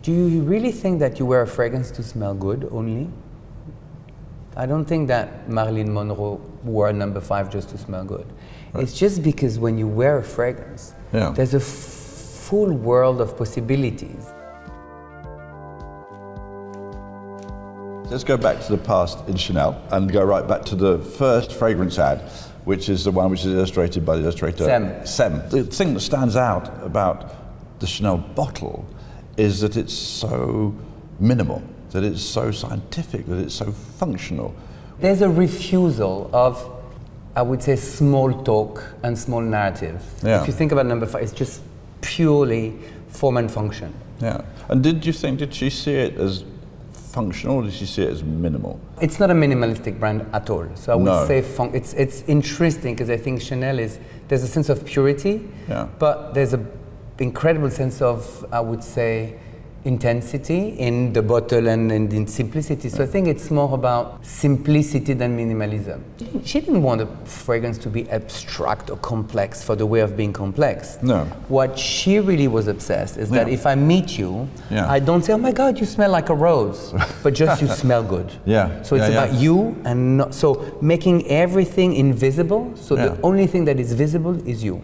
Do you really think that you wear a fragrance to smell good only? I don't think that Marilyn Monroe wore number 5 just to smell good. Right. It's just because when you wear a fragrance, there's a full world of possibilities. Let's go back to the past in Chanel and go right back to the first fragrance ad, which is the one which is illustrated by the illustrator Sem. The thing that stands out about the Chanel bottle is that it's so minimal, that it's so scientific, that it's so functional. There's a refusal of, I would say, small talk and small narrative. Yeah. If you think about number 5, it's just purely form and function. Yeah. And did she see it as functional, or did she see it as minimal? It's not a minimalistic brand at all. So I would say it's interesting because I think Chanel there's a sense of purity, but there's an incredible sense of, I would say, intensity in the bottle and in simplicity. So I think it's more about simplicity than minimalism. She didn't want a fragrance to be abstract or complex for the way of being complex. No. What she really was obsessed is that if I meet you, I don't say, oh my God, you smell like a rose, but just you smell good. So it's about you and not, so making everything invisible, so the only thing that is visible is you.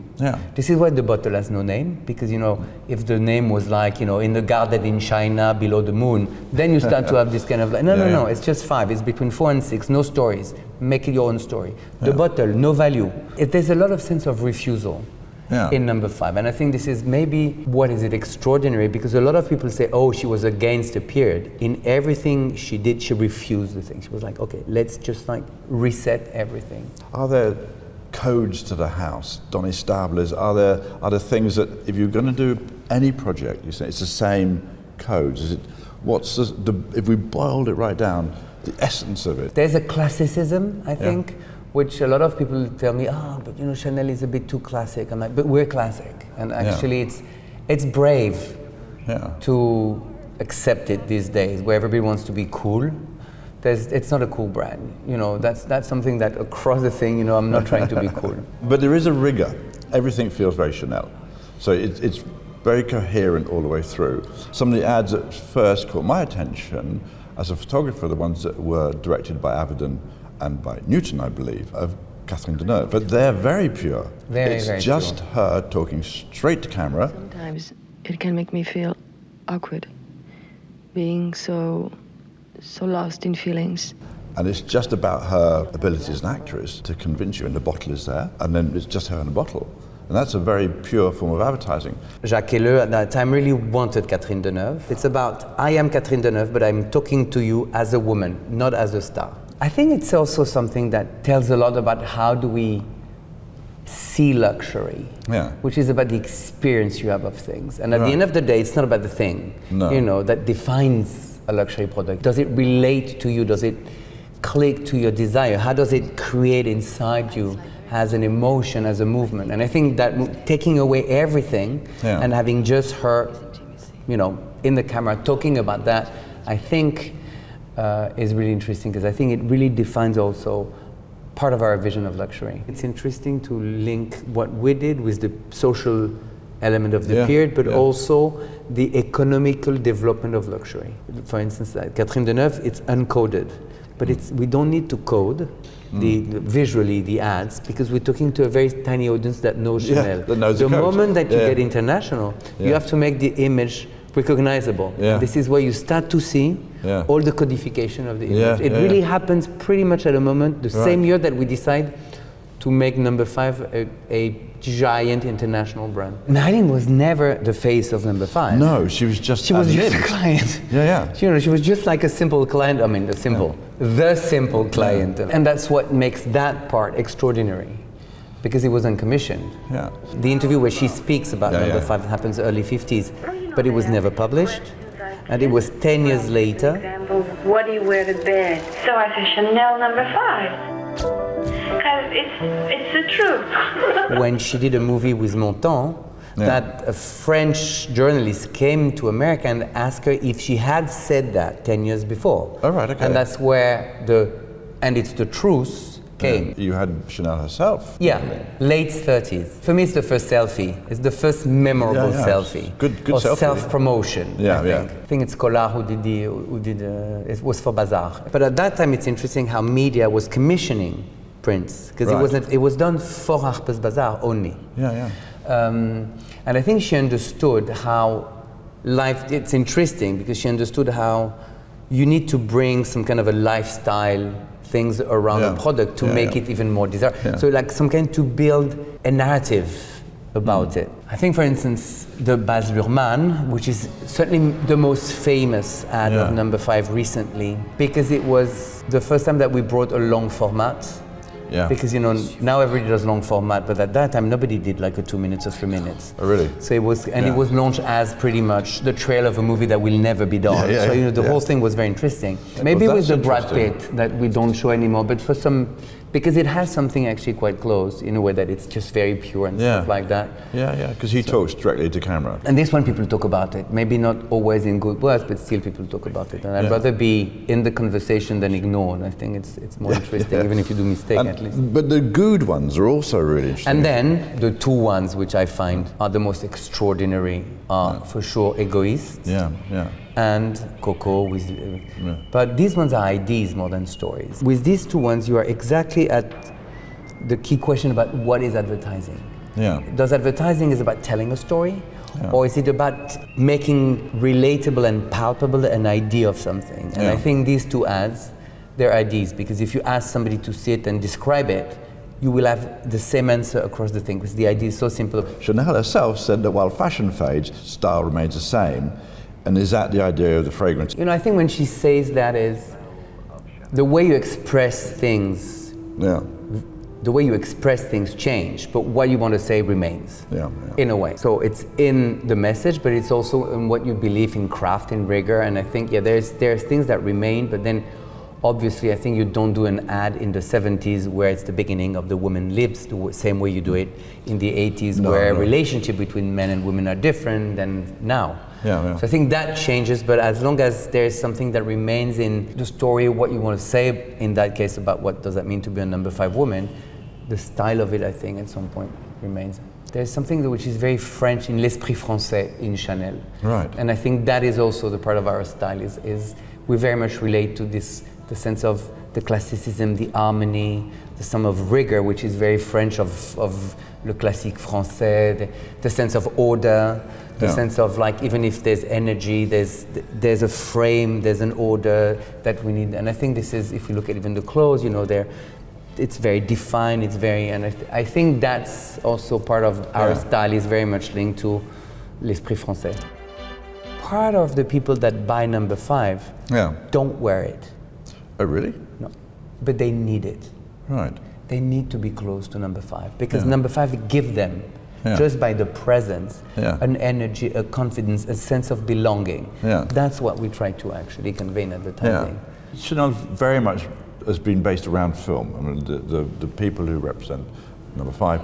This is why the bottle has no name, because if the name was like, in the garden in China below the moon, then you start to have this kind of like, no, it's just 5, it's between 4 and 6, no stories, make it your own story. The bottle, no value. There's a lot of sense of refusal in number 5, and I think this is maybe what is it extraordinary, because a lot of people say, oh, she was against the period. In everything she did, she refused the thing. She was like, okay, let's just like reset everything. Are there codes to the house, Donny Stablers? Are there things that if you're going to do any project, you say it's the same codes? Is it, if we boiled it right down, the essence of it? There's a classicism, I think, which a lot of people tell me, but Chanel is a bit too classic. I'm like, but we're classic. And actually it's brave to accept it these days, where everybody wants to be cool. It's not a cool brand. That's something that across the thing, I'm not trying to be cool. But there is a rigor. Everything feels very Chanel. So it's very coherent all the way through. Some of the ads at first caught my attention as a photographer, the ones that were directed by Avedon and by Newton, I believe, of Catherine Deneuve. But they're very pure. It's very just pure. Her talking straight to camera. Sometimes it can make me feel awkward, being so lost in feelings. And it's just about her ability as an actress to convince you, and the bottle is there, and then it's just her in a bottle. And that's a very pure form of advertising. Jacques Elordi at that time really wanted Catherine Deneuve. It's about, I am Catherine Deneuve, but I'm talking to you as a woman, not as a star. I think it's also something that tells a lot about how do we see luxury, which is about the experience you have of things. And at the end of the day, it's not about the thing, that defines a luxury product. Does it relate to you? Does it click to your desire? How does it create inside you as an emotion, as a movement? And I think that taking away everything and having just her, in the camera talking about that, I think is really interesting, because I think it really defines also part of our vision of luxury. It's interesting to link what we did with the social element of the period, but also the economical development of luxury. For instance, Catherine Deneuve, it's uncoded, but we don't need to code visually the ads, because we're talking to a very tiny audience that knows Chanel. That knows the moment that you get international, you have to make the image recognizable. This is where you start to see all the codification of the image. It really happens pretty much at a moment, the same year that we decide to make number 5 a giant international brand. Marilyn was never the face of number 5. No, she was just a client. She was just like a simple client. I mean, the simple client. And that's what makes that part extraordinary, because it was uncommissioned. The interview where she speaks about number 5 happens early 50s, but it was never published. And it was 10 years later. What do you wear to bed? So I said, Chanel number 5. Because it's the truth. When she did a movie with Montand, that a French journalist came to America and asked her if she had said that 10 years before. Oh, right, okay. And that's where and it's the truth came. You had Chanel herself. Yeah, late 30s. For me, it's the first selfie. It's the first memorable selfie. Good or selfie. Self-promotion, Yeah, I think. I think it's Collard who did it was for Bazaar. But at that time, it's interesting how media was commissioning prints, because it was done for Harper's Bazaar only. Yeah. And I think she understood how it's interesting because she understood how you need to bring some kind of a lifestyle things around a product to make it even more desirable. Yeah. So like some kind to build a narrative about it. I think, for instance, the Baz Luhrmann, which is certainly the most famous ad of number 5 recently, because it was the first time that we brought a long format. Yeah. Because now everybody does long format, but at that time nobody did like a 2 minutes or 3 minutes. Oh, really? So it was, and it was launched as pretty much the trail of a movie that will never be done. So the whole thing was very interesting. Maybe with the Brad Pitt that we don't show anymore, but for some, because it has something actually quite close in a way that it's just very pure and stuff like that. Yeah, because he talks directly to camera. And this one people talk about it, maybe not always in good words, but still people talk about it. And I'd rather be in the conversation than ignored. I think it's more interesting, even if you do mistake at least. But the good ones are also really interesting. And then the 2 ones which I find are the most extraordinary are for sure Egoist. Yeah. And Coco with, but these ones are ideas more than stories. With these 2 ones, you are exactly at the key question about what is advertising. Yeah. Does advertising is about telling a story, or is it about making relatable and palpable an idea of something? And I think these 2 ads, they're ideas, because if you ask somebody to sit and describe it, you will have the same answer across the thing, because the idea is so simple. Chanel herself said that while fashion fades, style remains the same. And is that the idea of the fragrance? I think when she says that is the way you express things. Yeah. The way you express things change, but what you want to say remains. Yeah. In a way. So it's in the message, but it's also in what you believe in craft and rigor. And I think there's things that remain, but then obviously I think you don't do an ad in the 70s where it's the beginning of the woman lives the same way you do it in the 80s where relationship between men and women are different than now. Yeah. So I think that changes, but as long as there's something that remains in the story, what you want to say in that case about what does that mean to be a number 5 woman, the style of it, I think, at some point remains. There's something which is very French in l'esprit français in Chanel. Right. And I think that is also the part of our style is we very much relate to this, the sense of the classicism, the harmony, the some of rigor, which is very French of le classique français, the sense of order, the sense of like, even if there's energy, there's a frame, there's an order that we need. And I think this is, if you look at even the clothes, it's very defined, it's very, and I think that's also part of our style is very much linked to l'esprit français. Part of the people that buy number 5 don't wear it. Oh, really? No, but they need it. Right. They need to be close to number 5 because number 5 give them, just by the presence, an energy, a confidence, a sense of belonging. That's what we try to actually convey in advertising. Chanel very much has been based around film. I mean, the people who represent number 5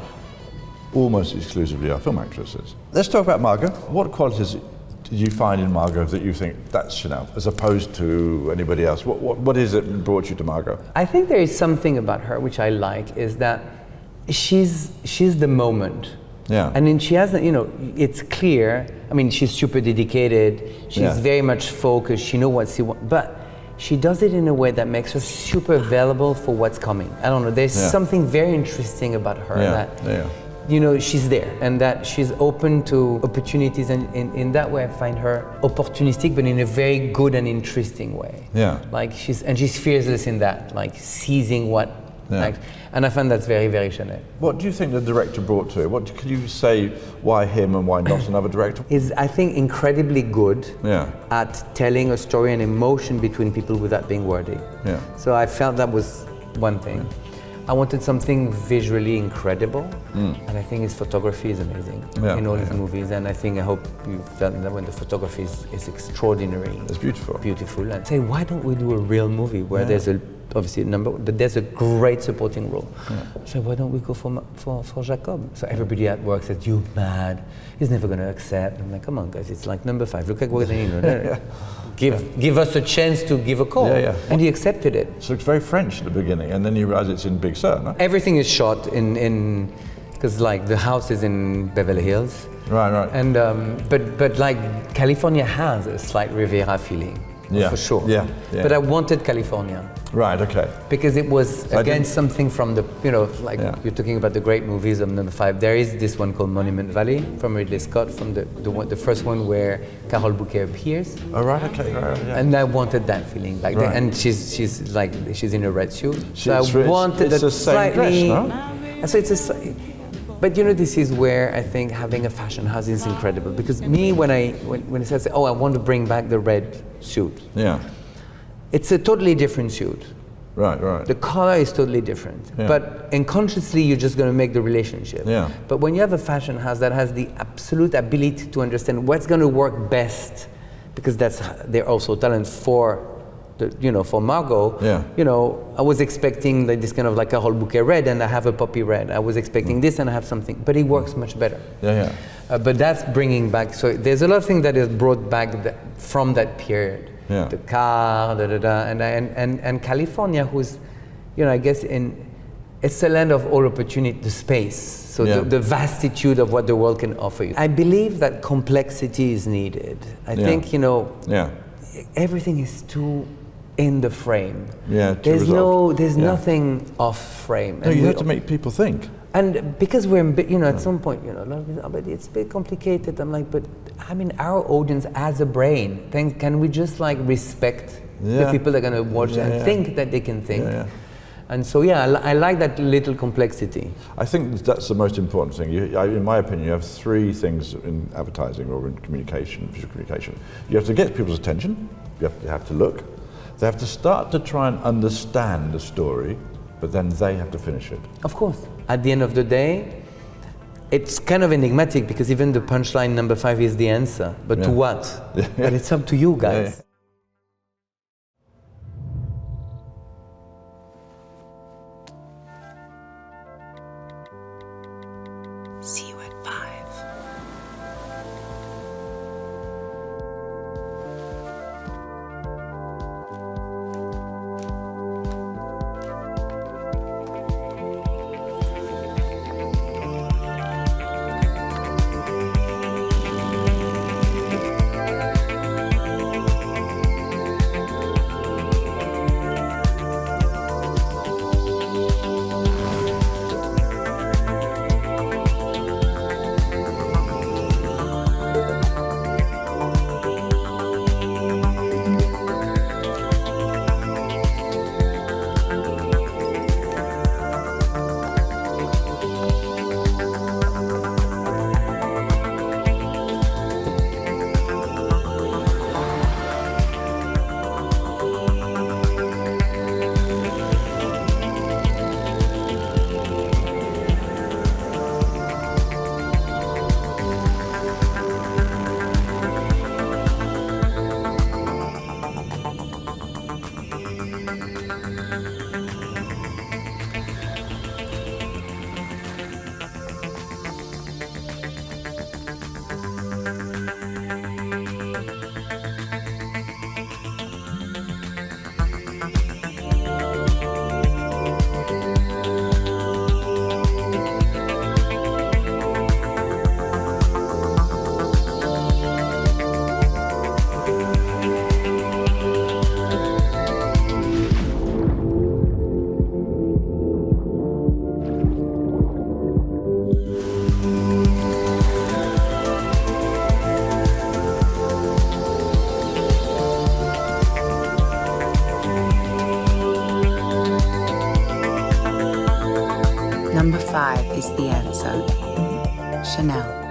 almost exclusively are film actresses. Let's talk about Margot. What qualities did you find in Margot that you think that's Chanel, as opposed to anybody else? What is it that brought you to Margot? I think there is something about her which I like, is that she's the moment. Yeah. And then she has, it's clear. I mean, she's super dedicated. She's very much focused. She knows what she wants, but she does it in a way that makes her super available for what's coming. I don't know. There's something very interesting about her that. She's there and that she's open to opportunities, and in that way I find her opportunistic, but in a very good and interesting way. Yeah. Like she's fearless in that, like seizing what, and I find that's very, very Chanel. What do you think the director brought to it? What can you say why him and why not another director? Is, I think, incredibly good at telling a story and emotion between people without being wordy. Yeah. So I felt that was one thing. I wanted something visually incredible, and I think his photography is amazing in all his movies, and I hope you felt that when the photography is extraordinary. It's beautiful. Beautiful. And say, why don't we do a real movie where there's obviously a number, but there's a great supporting role. So why don't we go for Jacob? So everybody at work said, you mad, he's never going to accept. I'm like, come on guys, it's like number 5, Luca Guadagnino. give us a chance to give a call. Yeah, yeah. And he accepted it. So it's very French at the beginning, and then you realize it's in Big Sur, no? Everything is shot in because like the house is in Beverly Hills. Right. And but like California has a slight Riviera feeling, for sure. Yeah. But I wanted California. Right, okay. Because it was, again, something from the, you're talking about the great movies of number 5. There is this one called Monument Valley from Ridley Scott, from the first one where Carole Bouquet appears. Oh, right, okay. Right, yeah. And I wanted that feeling. Like right. and she's in a red suit. So I wanted it's a the same slightly... dress, no? So it's but this is where I think having a fashion house is incredible. Because me, when I say, I want to bring back the red suit. Yeah. It's a totally different suit. Right. The color is totally different. Yeah. But unconsciously, you're just going to make the relationship. Yeah. But when you have a fashion house that has the absolute ability to understand what's going to work best, because they're also talent for for Margot. Yeah. I was expecting like this kind of like a whole bouquet red, and I have a poppy red. I was expecting this, and I have something, but it works much better. Yeah. But that's bringing back. So there's a lot of things that is brought back from that period. Yeah. The car, and California, who's, I guess it's a land of all opportunity, the space. So the vastitude of what the world can offer you. I believe that complexity is needed. I think everything is too in the frame. Yeah. There's nothing off frame. No, you have to make people think. And because we're, at some point, a lot of people, but it's a bit complicated. I'm like, but our audience has a brain. Can we just respect the people that are going to watch and think that they can think? Yeah. And so, I like that little complexity. I think that's the most important thing. In my opinion, you have 3 things in advertising or in communication, visual communication. You have to get people's attention. You have to look. They have to start to try and understand the story, but then they have to finish it. Of course. At the end of the day, it's kind of enigmatic because even the punchline number 5 is the answer. But to what? But it's up to you guys. See you at 5. Number 5 is the answer. Chanel.